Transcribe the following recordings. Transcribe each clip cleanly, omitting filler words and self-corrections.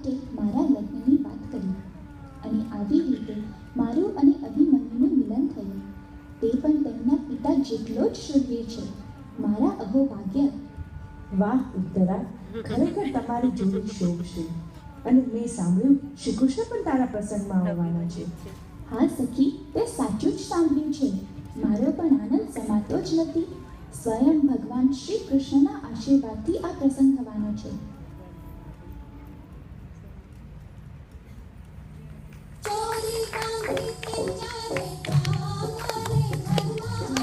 માટે મારા લગ્નની વાત કરી અને આવી રીતે મારું અને અભિમન્યુનું મિલન થયું. તે પણ તેમના પિતા જેટલો જ શૂરવીર છે. મારા અહોભાગ્ય. વાહ ઉત્તરા, ખરેખર તમારી જોડી શોભશે. અને મેં સાંભળ્યું શ્રી કૃષ્ણ પણ તારા પ્રસંગમાં આવવાના છે. હા સખી, તે સાચું જ સાંભળ્યું છે. મારો પણ આનંદ સમાતો જ નથી. સ્વયં ભગવાન શ્રી કૃષ્ણના આશીર્વાદથી આ પ્રસંગ થવાનો છે.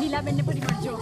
લીલાબેનને પૂરી મળજો.